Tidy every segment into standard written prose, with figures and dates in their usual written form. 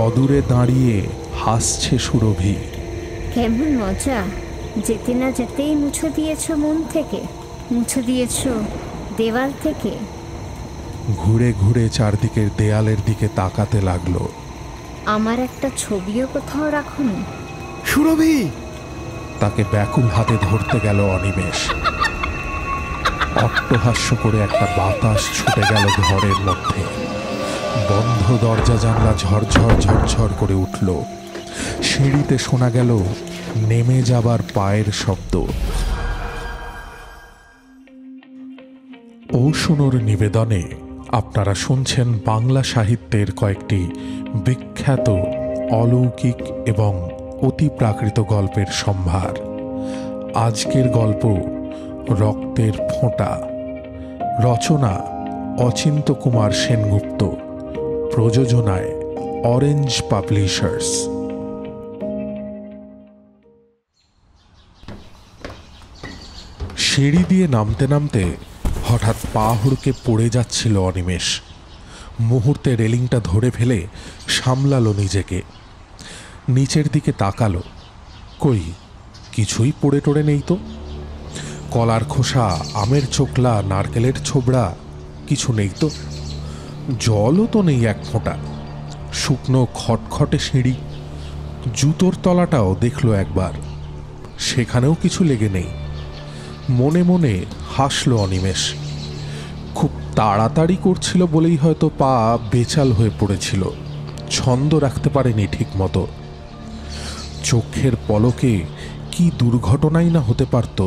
অদূরে দাঁড়িয়ে হাসছে সুরভি। কেমন মজা, যেতে না যেতেই মুছে দিয়েছ মন থেকে, মুছে দিয়েছ দেওয়াল থেকে। ঘুরে ঘুরে চারদিকের দেয়ালের দিকে তাকাতে লাগলো। আমার একটা ছবিও কোথাও রাখুন। সুরভি! তাকে ব্যাকুল হাতে ধরতে গেল অনিমেষ। অট্টহাস্য করে একটা বাতাস ছুটে গেল ঘরের মধ্যে। বন্ধ দরজা জানলা ঝরঝর ঝরঝর করে উঠল। সিঁড়িতে শোনা গেল নেমে যাবার পায়ের শব্দ। ঔষুনুর নিবেদনে আপনারা শুনছেন বাংলা সাহিত্যের কয়েকটি বিখ্যাত অলৌকিক এবং অতি প্রাকৃত গল্পের সম্ভার। আজকের গল্প রক্তের ফোঁটা। রচনা অচিন্ত কুমার সেনগুপ্ত। প্রযোজনায় অরেঞ্জ পাবলিশার্স। সিঁড়ি দিয়ে নামতে নামতে হঠাৎ পা হুড়কে পড়ে যাচ্ছিল অনিমেষ। মুহূর্তে রেলিংটা ধরে ফেলে সামলালো নিজেকে। নিচের দিকে তাকালো, কই কিছুই পড়ে টড়ে নেই তো। কলার খোসা, আমের চোকলা, নারকেলের ছোবড়া কিছু নেই তো। জলও তো নেই এক ফোঁটা। শুকনো খটখটে সিঁড়ি। জুতোর তলাটাও দেখলো একবার, সেখানেও কিছু লেগে নেই। মনে মনে হাসলো অনিমেষ। খুব তাড়াতাড়ি করছিল বলেই হয়তো পা বেচাল হয়ে পড়েছিল, ছন্দ রাখতে পারেনি ঠিক মতো। চোখের পলকে কি দুর্ঘটনাই না হতে পারত।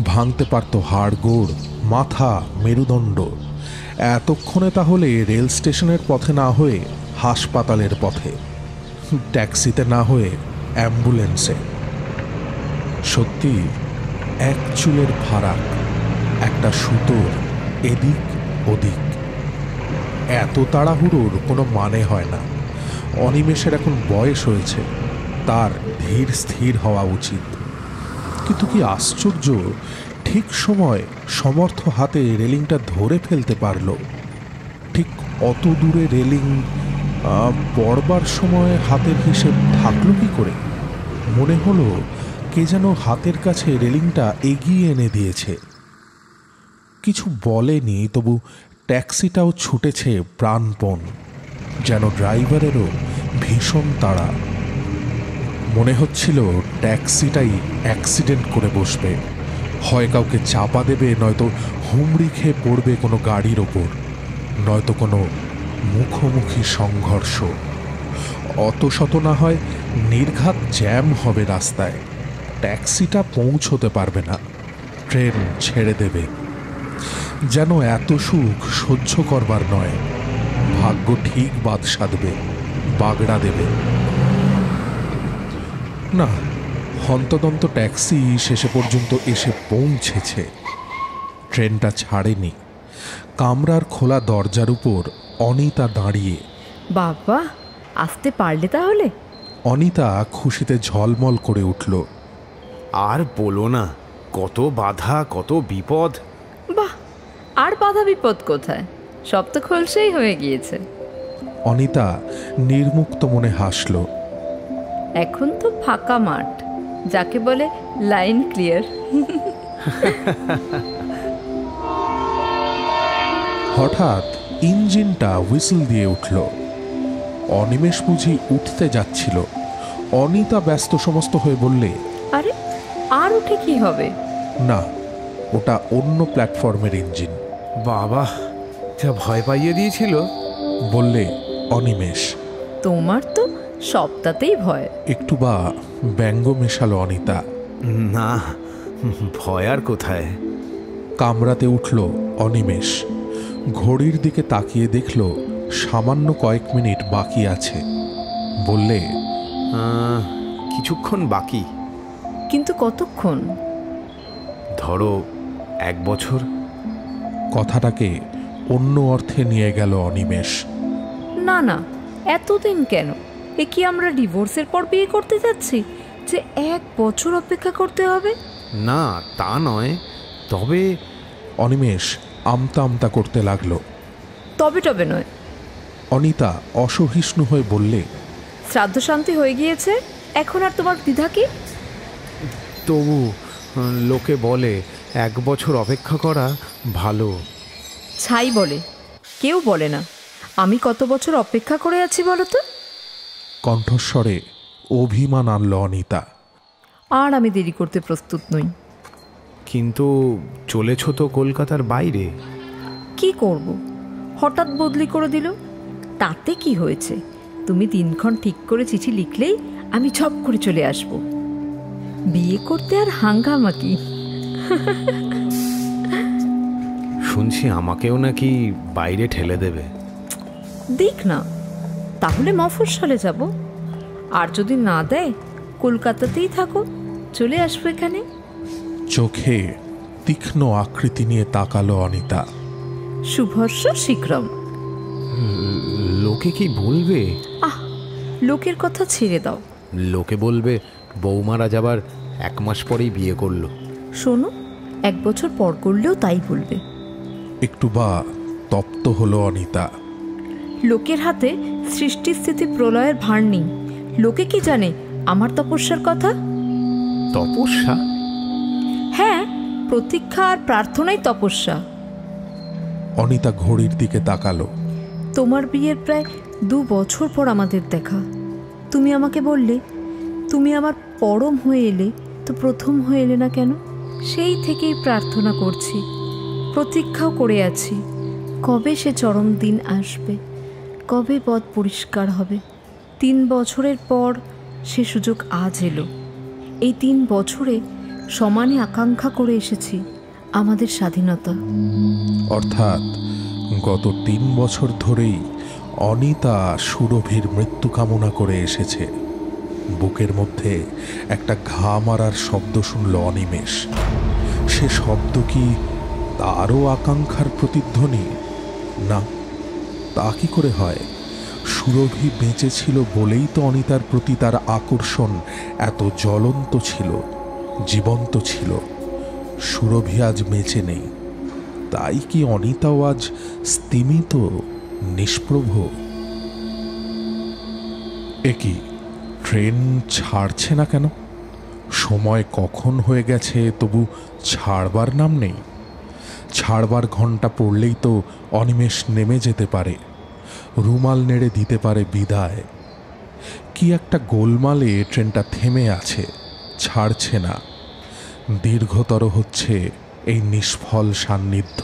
ভাঙতে পারত হাড়গোড়, মাথা, মেরুদণ্ড। এতক্ষণে তাহলে রেল স্টেশনের পথে না হয়ে হাসপাতালের পথে, ট্যাক্সিতে না হয়ে অ্যাম্বুলেন্সে। সত্যি এক চুলের ফারাক, একটা সুতোর এদিক ওদিক। এত তাড়াহুড়োর কোনো মানে হয় না। অনিমেষের এখন বয়স হয়েছে, তার ধীর স্থির হওয়া উচিত। কিন্তু কি আশ্চর্য, ঠিক সময় সমর্থ হাতে রেলিংটা ধরে ফেলতে পারল। ঠিক অত দূরে রেলিং পড়বার সময় হাতের হিসেব থাকলো কি করে? মনে হলো কে যেন হাতের কাছে রেলিংটা এগিয়ে এনে দিয়েছে। কিছু বলেনি, তবু ট্যাক্সিটাও ছুটেছে প্রাণপণ, যেন ড্রাইভারেরও ভীষণ তাড়া। মনে হচ্ছিল ট্যাক্সিটাই অ্যাক্সিডেন্ট করে বসবে, হয় কাউকে চাপা দেবে, নয়তো হুমড়ি খেয়ে পড়বে কোনো গাড়ির ওপর, নয়তো কোনো মুখোমুখি সংঘর্ষ। অত শত না হয় নির্ঘাত জ্যাম হবে রাস্তায়, ট্যাক্সিটা পৌঁছতে পারবে না, ট্রেন ছেড়ে দেবে। যেন এত সুখ সহ্য করবার নয়, ভাগ্য ঠিক বাদ সাধবে, বাগড়া দেবে। না, হন্তদন্ত ট্যাক্সি শেষে পর্যন্ত এসে পৌঁছেছে। ট্রেনটা ছাড়েনি। কামরার খোলা দরজার উপর অনিতা দাঁড়িয়ে। বাবা, আসতে পারলে তাহলে? অনিতা খুশিতে ঝলমল করে উঠল। আর বলো না, কত বাধা, কত বিপদ। বাহ, আর বাধা বিপদ কোথায়, সব তো খোলসেই হয়ে গিয়েছে। অনিতা নির্মুক্ত মনে হাসল। এখন তো ফাঁকা মাঠ, যাকে বলে লাইন ক্লিয়ার। হঠাৎ ইঞ্জিনটা হুইসল দিয়ে উঠল। অনিমেষ বুঝি উঠতে যাচ্ছিল। অনিতা ব্যস্ত সমস্ত হয়ে বললে, আরে আর উঠে কি হবে? না, ওটা অন্য প্ল্যাটফর্মের ইঞ্জিন। বাবা, যা ভয় পাইয়ে দিয়েছিল, বললে অনিমেষ। তোমার তো সবটাতেই ভয়। একটু বা ব্যঙ্গ মেশালো অনিতা। না, ভয় আর কোথায়। কামরাতে উঠল অনিমেষ। ঘড়ির দিকে তাকিয়ে দেখল সামান্য কয়েক মিনিট বাকি আছে। বললে, কিছুক্ষণ বাকি। কিন্তু কতক্ষণ? ধরো 1 বছর। কথাটাকে অন্য অর্থে নিয়ে গেল অনিমেষ। না না, এতদিন কেন? এ কি আমরা ডিভোর্সের পর বিয়ে করতে যাচ্ছি যে 1 বছর অপেক্ষা করতে হবে? না, তা নয়, তবে। অনিমেষ আমতা আমতা করতে লাগলো। তবে টবে নয়, অনিতা অসহিষ্ণু হয়ে বললে, শ্রাদ্ধ শান্তি হয়ে গিয়েছে, এখন আর তোমার দ্বিধা কি? তবু লোকে বলে 1 বছর অপেক্ষা করা ভালো। ছাই বলে, কেউ বলে না। আমি কত বছর অপেক্ষা করে আছি বলো তো? কণ্ঠস্বরে অভিমান আনল অনিতা। আর আমি দেরি করতে প্রস্তুত নই। কিন্তু চলেছ তো কলকাতার বাইরে। কি করব, হঠাৎ বদলি করে দিল। তাতে কি হয়েছে? তুমি দিনক্ষণ ঠিক করে চিঠি লিখলেই আমি ঝপ করে চলে আসব। বিয়ে করতে আর হাঙ্গামা কি? শুনছি আমাকেও নাকি বাইরে ঠেলে দেবে। দিক না, তাহলে মফস্বলে যাব। আর যদি না দেয়, কলকাতাতেই থাকো, চলে আসবো এখানে। চোখে তীক্ষ্ণ আকৃতি নিয়ে তাকালো অনিতা। শুভর্ষ শীঘ্রম। লোকে কি বলবে? আহ, লোকের কথা ছেড়ে দাও। লোকে বলবে বৌমারা যাবার 1 মাস পরেই বিয়ে করলো। শোনো, 1 বছর পর করলেও তাই বলবে। একটু বা তপ্ত হলো অনিতা। লোকের হাতে সৃষ্টি স্থিতি প্রলয়ের ভার নেই। লোকে কি জানে আমার তপস্যার কথা? তপস্যা? হ্যাঁ, প্রতীক্ষা আর প্রার্থনাই তপস্যা। অনিতা ঘড়ির দিকে তাকালো। তোমার বিয়ের প্রায় 2 বছর পর আমাদের দেখা। তুমি আমাকে বললে তুমি আমার পরম হয়ে এলে, তো প্রথম হয়ে এলে না কেন? সেই থেকেই প্রার্থনা করছি, প্রতীক্ষাও করে আছি। কবে সে চরম দিন আসবে, কবে পথ পরিষ্কার হবে। 3 বছরের পর সে সুযোগ আজ এলো। এই 3 বছরে সমানে আকাঙ্ক্ষা করে এসেছি আমাদের স্বাধীনতা। অর্থাৎ গত 3 বছর ধরেই অনিতা সুরভির মৃত্যু কামনা করে এসেছে। বুকের মধ্যে একটা ঘা মারার শব্দ শুনল অনিমেষ। সে শব্দ কি তারও আকাঙ্ক্ষার প্রতিধ্বনি? না, তা কি করে হয়? সুরভি বেঁচে ছিল বলেই তো অনিতার প্রতি তার আকর্ষণ এত জ্বলন্ত ছিল, জীবন্ত ছিল। সুরভি আজ বেঁচে নেই, তাই কি অনিতাও আজ স্তিমিত, নিষ্প্রভ? একই ট্রেন ছাড়ছে না কেন? সময় কখন হয়ে গেছে তবু ছাড়বার নাম নেই। ছাড়বার ঘন্টা পড়লেই তো অনিমেষ নেমে যেতে পারে, রুমাল নেড়ে দিতে পারে বিদায়। কি একটা গোলমালে ট্রেনটা থেমে আছে, ছাড়ছে না। দীর্ঘতর হচ্ছে এই নিষ্ফল সান্নিধ্য।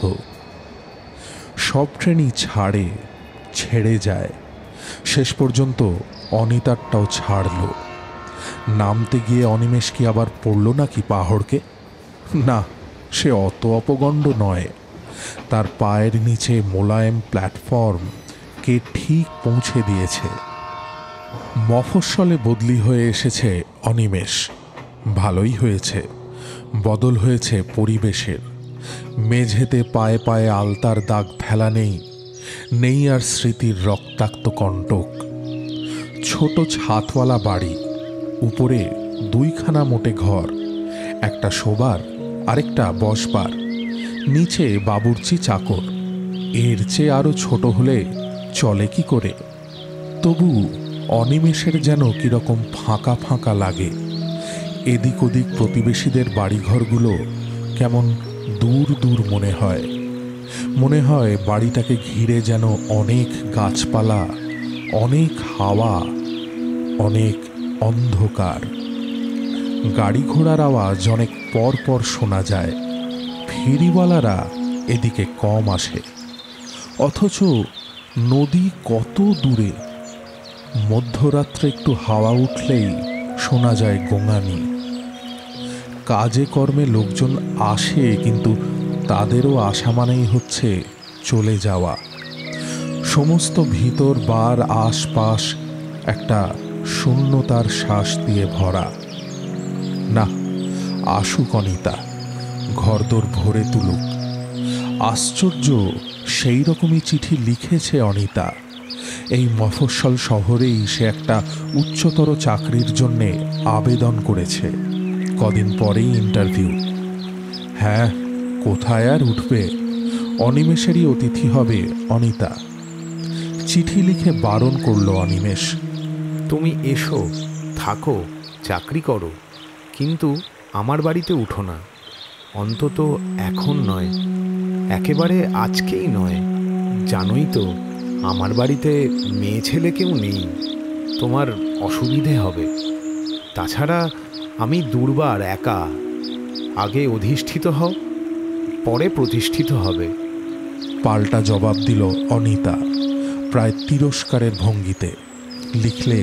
সব ট্রেনই ছাড়ে, ছেড়ে যায়। শেষ পর্যন্ত অনিতারটাও ছাড়ল। নামতে গিয়ে অনিমেষ কি আবার পড়ল নাকি পাহাড়কে? না, সে অত অপগণ্ড নয়। তার পায়ের নিচে মোলায়েম প্ল্যাটফর্ম কে ঠিক পৌঁছে দিয়েছে। মফস্বলে বদলি হয়ে এসেছে অনিমেষ। ভালোই হয়েছে, বদল হয়েছে পরিবেশের। মেঝেতে পায়ে পায়ে আলতার দাগ ফেলা নেই, নেই আর স্মৃতির রক্তাক্ত কণ্টক। ছোট ছাদওয়ালা বাড়ি, উপরে 2খানা মোটে ঘর, একটা শোবার আরেকটা বসবার, নিচে বাবুর্চি চাকর। এর চেয়ে আরও ছোট হলে চলে কি করে? তবু অনিমেষের যেন কিরকম ফাঁকা ফাঁকা লাগে। এদিক ওদিক প্রতিবেশীদের বাড়িঘরগুলো কেমন দূর দূর মনে হয়। মনে হয় বাড়িটাকে ঘিরে যেন অনেক গাছপালা, অনেক হাওয়া, অনেক অন্ধকার। গাড়ি ঘোড়ার আওয়াজ অনেক পর পর শোনা যায়। ফেরিওয়ালারা এদিকে কম আসে, অথচ নদী কত দূরে। মধ্যরাত্রে একটু হাওয়া উঠলেই শোনা যায় গোঙানি। কাজে কর্মে লোকজন আসে, কিন্তু তাদেরও আসা মানেই হচ্ছে চলে যাওয়া। সমস্ত ভিতর বার আশপাশ একটা শূন্যতার শ্বাস দিয়ে ভরা। না, আসুক অনিতা, ঘরদোর ভরে তুলুক। আশ্চর্য, সেই রকমই চিঠি লিখেছে অনিতা। এই মফস্বল শহরেই সে একটা উচ্চতর চাকরির জন্যে আবেদন করেছে। কদিন পরেই ইন্টারভিউ। হ্যাঁ, কোথায় আর উঠবে? অনিমেষেরই অতিথি হবে অনিতা। চিঠি লিখে বারণ করলো অনিমেষ। তুমি এসো, থাকো, চাকরি করো, কিন্তু আমার বাড়িতে উঠো না। অন্তত এখন নয়, একেবারে আজকেই নয়। জানোই তো আমার বাড়িতে মেয়ে ছেলে কেউ নেই, তোমার অসুবিধে হবে। তাছাড়া আমি দুর্বার, একা। আগে অধিষ্ঠিত হও, পরে প্রতিষ্ঠিত হবে। পাল্টা জবাব দিল অনিতা প্রায় তিরস্কারের ভঙ্গিতে। লিখলে,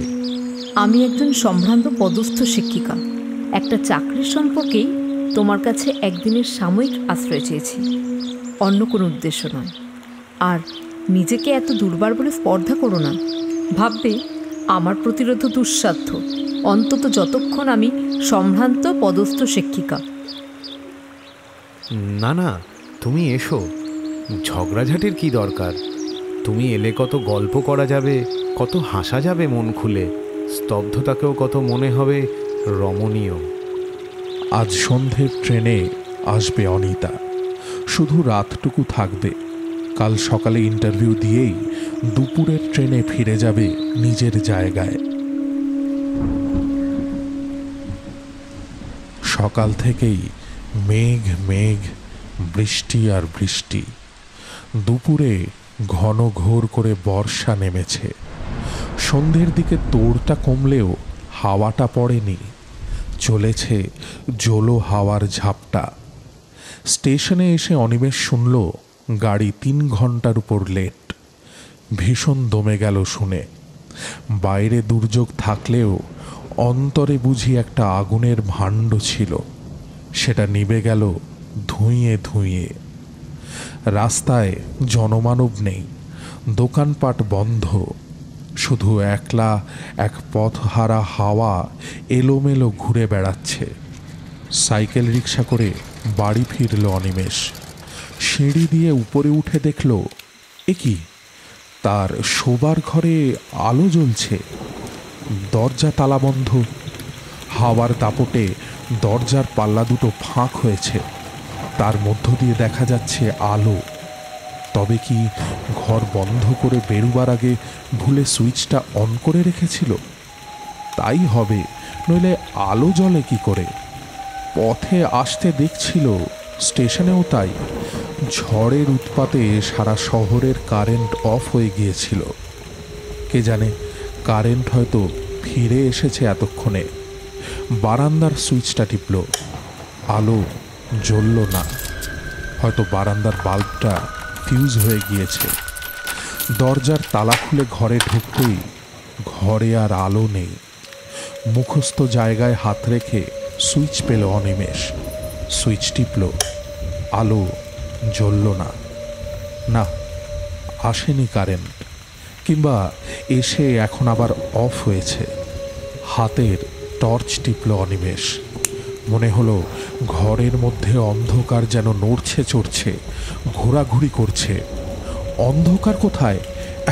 আমি একজন সম্ভ্রান্ত পদস্থ শিক্ষিকা। একটা চাকরির সম্পর্কেই তোমার কাছে একদিনের সাময়িক আশ্রয় চেয়েছি, অন্য কোনো উদ্দেশ্য নয়। আর নিজেকে এত দুর্বার বলে স্পর্ধা করো না। ভাববে আমার প্রতিরোধ দুঃসাধ্য, অন্তত যতক্ষণ আমি সম্ভ্রান্ত পদস্থ শিক্ষিকা। না না, তুমি এসো, ঝগড়াঝাটির কি দরকার? তুমি এলে কত গল্প করা যাবে, কত হাসা যাবে মন খুলে, স্তব্ধতাকেও কত মনে হবে রমণীয়। আজ সন্ধ্যের ট্রেনে আসবে অনিতা, শুধু রাতটুকু থাকবে। কাল সকালে ইন্টারভিউ দিয়েই দুপুরের ট্রেনে ফিরে যাবে নিজের জায়গায়। সকাল থেকেই মেঘ মেঘ, বৃষ্টি আর বৃষ্টি। দুপুরে ঘন ঘোর করে বর্ষা নেমেছে। সন্ধ্যের দিকে তোড়টা কমলেও হাওয়াটা পড়েনি, চলেছে জোলো হাওয়ার ঝাপটা। স্টেশনে এসে অনিমেষ শুনল গাড়ি 3 ঘন্টার উপর লেট। ভীষণ দমে গেল শুনে। বাইরে দুর্যোগ থাকলেও অন্তরে বুঝি একটা আগুনের ভাণ্ড ছিল, সেটা নিভে গেল ধুঁইয়ে ধুঁইয়ে। রাস্তায় জনমানব নেই, দোকানপাট বন্ধ, শুধু একলা এক পথহারা হাওয়া এলোমেলো ঘুরে বেড়াচ্ছে। সাইকেল রিক্সা করে বাড়ি ফিরল অনিমেষ। সিঁড়ি দিয়ে উপরে উঠে দেখল, এ কি, তার শোবার ঘরে আলো জ্বলছে, দরজা তালাবন্ধ। হাওয়ার দাপটে দরজার পাল্লা দুটো ফাঁক হয়েছে, তার মধ্য দিয়ে দেখা যাচ্ছে আলো। তবে কি ঘর বন্ধ করে বেরুবার আগে ভুলে সুইচটা অন করে রেখেছিল? তাই হবে, নইলে আলো জ্বলে কি করে? পথে আসতে দেখছিল, স্টেশনেও তাই। ঝড়ের উৎপাতে সারা শহরের কারেন্ট অফ হয়ে গিয়েছিল। কে জানে, কারেন্ট হয়তো ফিরে এসেছে এতক্ষণে। বারান্দার সুইচটা টিপল, আলো জ্বলল না। হয়তো বারান্দার বাল্বটা ফিউজ হয়ে গিয়েছে। দরজার তালা খুলে ঘরে ঢুকতেই ঘরে আর আলো নেই। মুখস্থ জায়গায় হাত রেখে সুইচ পেল অনিমেষ। সুইচ টিপল, আলো জ্বলল না। না, আসেনি কারেন্ট, কিংবা এসে এখন আবার অফ হয়েছে। হাতের টর্চ টিপল অনিমেষ। মনে হলো ঘরের মধ্যে অন্ধকার যেন নড়ছে চড়ছে, ঘোরাঘুরি করছে। অন্ধকার কোথায়?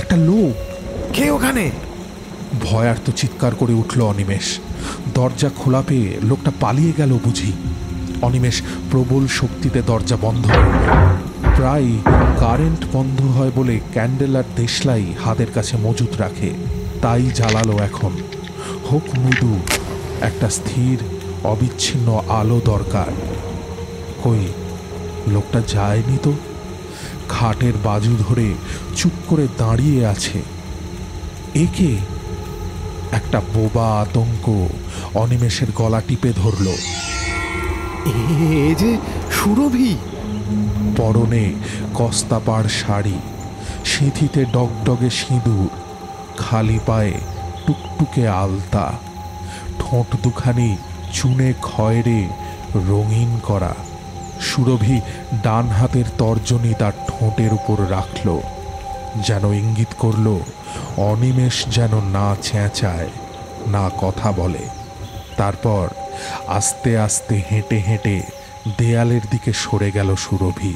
একটা লোক। কে ওখানে? ভয়ার্ত চিৎকার করে উঠল অনিমেষ। দরজা খোলা পেয়ে লোকটা পালিয়ে গেল বুঝি। অনিমেষ প্রবল শক্তিতে দরজা বন্ধ করল। প্রায় কারেন্ট বন্ধ হয় বলে ক্যান্ডেল আর দেশলাই হাতের কাছে মজুত রাখে, তাই জ্বালালো এখন। হোক মৃদু, একটা স্থির অবিচ্ছিন্ন আলো দরকার। কই, লোকটা যায়নি তো। খাটের বাজু ধরে চুপ করে দাঁড়িয়ে আছে। একে একটা বোবা আতঙ্ক অনিমেষের গলা টিপে ধরল। এ যে সুরভি। পরনে কস্তাপাড় শাড়ি, সিঁথিতে ডগডগে সিঁদুর, খালি পায়ে টুকটুকে আলতা, ঠোঁট দুখানি চুনে খয়েরে রঙিন করা। সুরভি ডান হাতের তর্জনী তার ঠোঁটের উপর রাখল, যেন ইঙ্গিত করল অনিমেষ যেন না চেঁচায়, না কথা বলে। তারপর আস্তে আস্তে হেঁটে হেঁটে দেয়ালের দিকে সরে গেল সুরভি।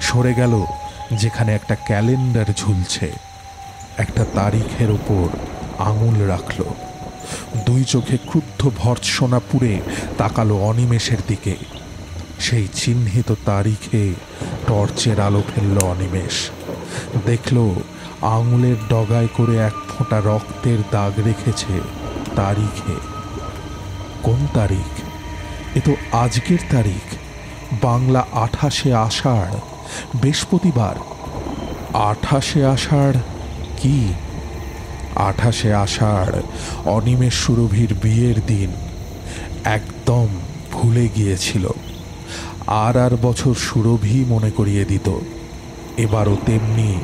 সরে গেল যেখানে একটা ক্যালেন্ডার ঝুলছে। একটা তারিখের ওপর আঙুল রাখল। দুই চোখে ক্রুদ্ধ ভর্ৎসনা পুড়ে তাকালো অনিমেষের দিকে। সেই চিহ্নিত তারিখে টর্চের আলো ফেলল অনিমেষ। দেখল আঙুলের ডগায় করে এক ফোঁটা রক্তের দাগ রেখেছে তারিখে। কোন তারিখ? এ তো আজকের তারিখ, বাংলা 28শে আষাঢ়, বৃহস্পতিবার। 28শে আষাঢ় কি? 28শে আষাঢ় অনিমেষ সুরভির বিয়ের দিন। একদম ভুলে গিয়েছিল। আর বছর সুরভি মনে করিয়ে দিত, এবারও তেমনি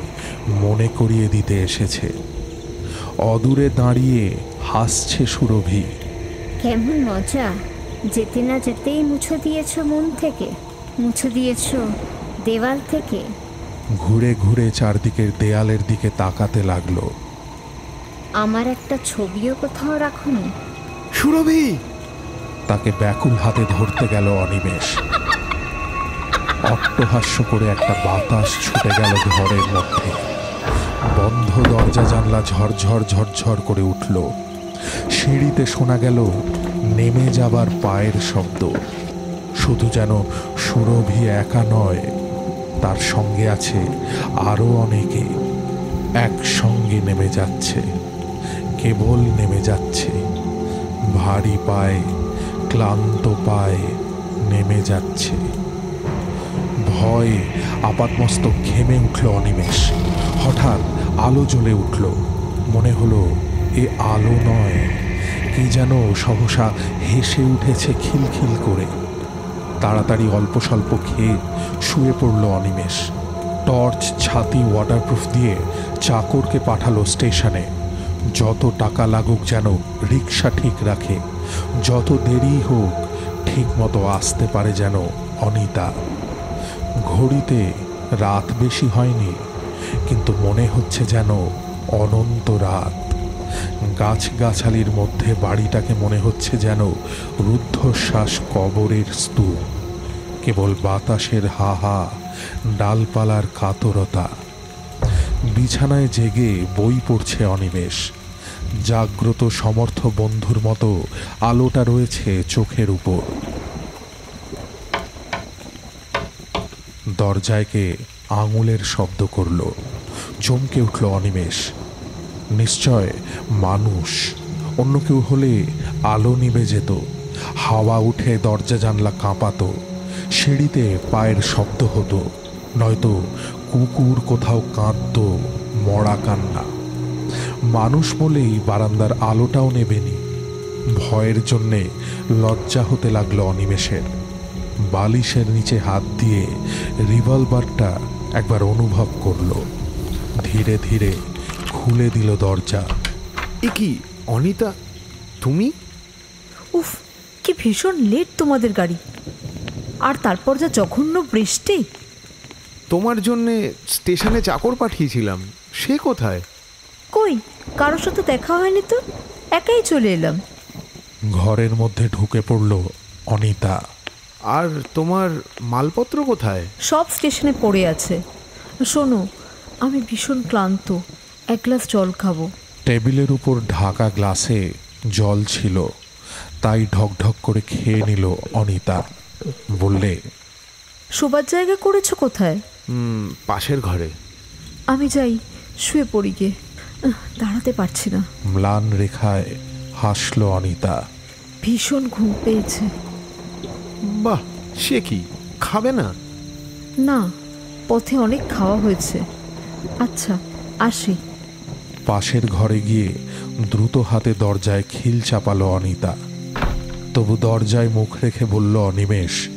মনে করিয়ে দিতে এসেছে। অদূরে দাঁড়িয়ে হাসছে সুরভি। কেমন মজা, যেতে না যেতেই মুছে দিয়েছ মন থেকে, মুছে দিয়েছ দেওয়াল থেকে। ঘুরে ঘুরে চারদিকের দেয়ালের দিকে তাকাতে লাগলো। আমার একটা ছবিও কোথাও রাখুনি? সুরভি! তাকে ব্যাকুল হাতে ধরতে গেল অনিমেষ। অট্টহাস্য করে একটা বাতাস ছুটে গেল ঘরের মধ্যে। বন্ধ দরজা জানলা ঝরঝর ঝরঝর করে উঠল। সিঁড়িতে শোনা গেল নেমে যাবার পায়ের শব্দ। শুধু যেন সুরভি একা নয়, তার সঙ্গে আছে আরো অনেকে। একসঙ্গে নেমে যাচ্ছে, কেবল নেমে যাচ্ছে। ভারী পায়ে, ক্লান্ত পায়ে নেমে যাচ্ছে। ভয়ে আপাতমস্তক ঘেমে উঠল অনিমেষ। হঠাৎ আলো জ্বলে উঠল। মনে হলো এ আলো নয়, কি যেন সহসা হেসে উঠেছে খিলখিল করে। তাড়াতাড়ি অল্প স্বল্প খেয়ে শুয়ে পড়ল অনিমেষ। টর্চ, ছাতি, ওয়াটারপ্রুফ দিয়ে চাকরকে পাঠালো স্টেশনে। যত টাকা লাগুক যেন রিক্সা ঠিক রাখে, যত দেরি হোক ঠিক মতো আসতে পারে যেন অনিতা। ঘড়িতে রাত বেশি হয়নি, কিন্তু মনে হচ্ছে যেন অনন্ত রাত। গাছগাছালির মধ্যে বাড়িটাকে মনে হচ্ছে যেন রুদ্ধশ্বাস কবরের স্তূপ। কেবল বাতাসের হাহা, ডালপালার কাতরতা। বিছানায় জেগে বই পড়ছে অনিমেষ। জাগ্রত সমর্থ বন্ধুর মতো আলোটা রয়েছে চোখের উপর। দরজায় কে আঙুলের শব্দ করল। চমকে উঠল অনিমেষ। নিশ্চয় মানুষ। অন্য কেউ হলে আলো নিভে যেত, হাওয়া উঠে দরজা জানলা কাঁপাতো, সিঁড়িতে পায়ের শব্দ হতো, নয়তো কুকুর কোথাও কাঁদত মরা কান্না। মানুষ বলেই বারান্দার আলোটাও নেবেনি। ভয়ের জন্যে লজ্জা হতে লাগলো অনিমেষের। বালিশের নিচে হাত দিয়ে রিভলভারটা একবার অনুভব করলো। ধীরে ধীরে খুলে দিল দরজা। এ কি অনিতা, তুমি? উফ, কি ভীষণ লেট তোমাদের গাড়ি। আর তারপর যা জঘন্য বৃষ্টি। তোমার জন্যে স্টেশনে চাকর পাঠিয়েছিলাম, সে কোথায়? কই, কারোর সাথে দেখা হয়নি তো, একাই চলে এলাম। ঘরের মধ্যে ঢুকে পড়ল অনিতা। আর তোমার মালপত্র কোথায়? সব স্টেশনে পড়ে আছে। শোনো, আমি ভীষণ ক্লান্ত, এক গ্লাস জল খাবো। টেবিলের উপর ঢাকা গ্লাসে জল ছিল, তাই ঢকঢক করে খেয়ে নিল অনিতা। বললে, শোবার জায়গা করেছো কোথায়? পাশের ঘরে। আমি যাই, শুয়ে পড়ি গে, দাঁড়াতে পারছি না। ম্লান রেখায় হাসল অনিতা। ভীষণ ঘুম পেয়েছে। বাহ, সে কি, খাবে না? না, পথে অনেক খাওয়া হয়েছে। আচ্ছা, আসি। পাশের ঘরে গিয়ে দ্রুত হাতে দরজায় খিল চাপালো অনিতা। তবু দরজায় মুখ রেখে বলল অনিমেষ,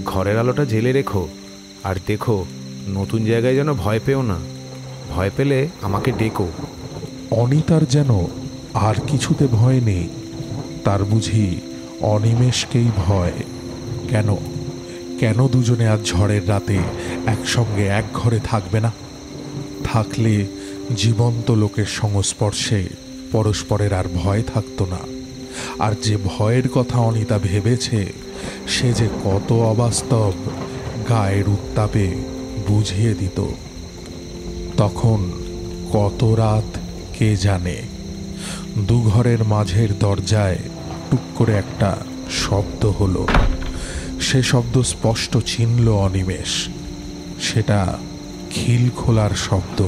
ঘরের আলোটা জেলে রেখো, আর দেখো নতুন জায়গায় যেন ভয় পেও না। ভয় পেলে আমাকে ডেকো। অনিতার যেন আর কিছুতে ভয় নেই, তার বুঝি অনিমেষকেই ভয়। কেন কেন দুজনে আজ ঝড়ের রাতে একসঙ্গে এক ঘরে থাকবে না? থাকলে জীবন্ত লোকের সংস্পর্শে পরস্পরের আর ভয় থাকতো না। আর যে ভয়ের কথা অনিতা ভেবেছে, সে যে কত অবাস্তব গায়ের উত্তাপে বুঝিয়ে দিত। তখন কত রাত কে জানে। দুঘরের মাঝের দরজায় টুক করে একটা শব্দ হলো। সে শব্দ স্পষ্ট চিনল অনিমেষ। সেটা খিল খোলার শব্দ।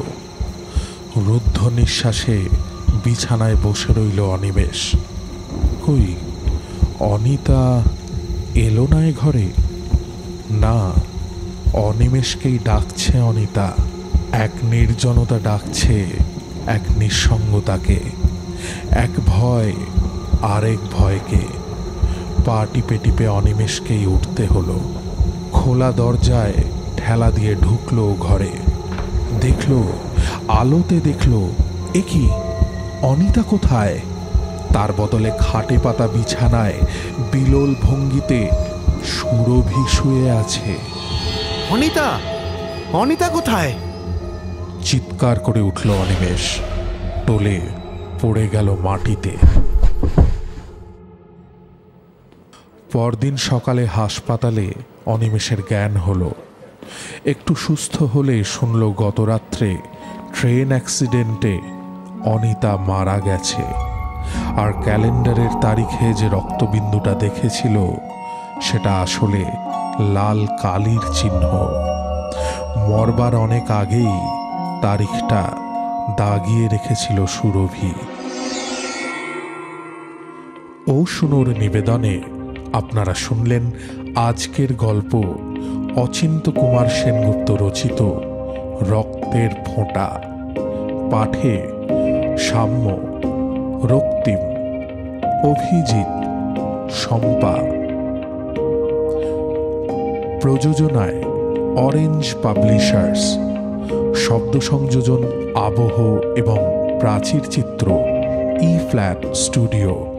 রুদ্ধ নিঃশ্বাসে বিছানায় বসে রইল অনিমেষ। কই অনিতা এলো না এ ঘরে? না, অনিমেষকেই ডাকছে অনিতা। এক নির্জনতা ডাকছে এক নিঃসঙ্গতাকে, এক ভয় আরেক ভয়কে। পা টিপে টিপে অনিমেষকেই উঠতে হলো। খোলা দরজায় ঠেলা দিয়ে ঢুকলো ঘরে। দেখলো, আলোতে দেখলো, এ কি অনিতা কোথায়? তার বদলে খাটে পাতা বিছানায় বিলোল ভঙ্গিতে সুরভি শুয়ে আছে। অনিতা, অনিতা কোথায়? চিৎকার করে উঠল অনিমেষ। টলে পড়ে গেল মাটিতে। পরদিন সকালে হাসপাতালে অনিমেষের জ্ঞান হলো। একটু সুস্থ হলে শুনল গতরাত্রে ট্রেন অ্যাক্সিডেন্টে অনিতা মারা গেছে। আর ক্যালেন্ডারের তারিখে যে রক্তবিন্দুটা দেখেছিল সেটা আসলে লাল কালির চিহ্ন। মরবার অনেক আগেই তারিখটা দাগিয়ে রেখেছিল সুরভি। ও শুনোর নিবেদনে আপনারা শুনলেন আজকের গল্প অচিন্ত কুমার সেনগুপ্ত রচিত রক্তের ফোঁটা। পাঠে সাম্য, রক্তিম, অভিজিৎ, শম্পা। প্রযোজনায় অরেঞ্জ পাবলিশার্স। শব্দ সংযোজন আবহ এবং প্রাচীর চিত্র ই ফ্ল্যাট স্টুডিও।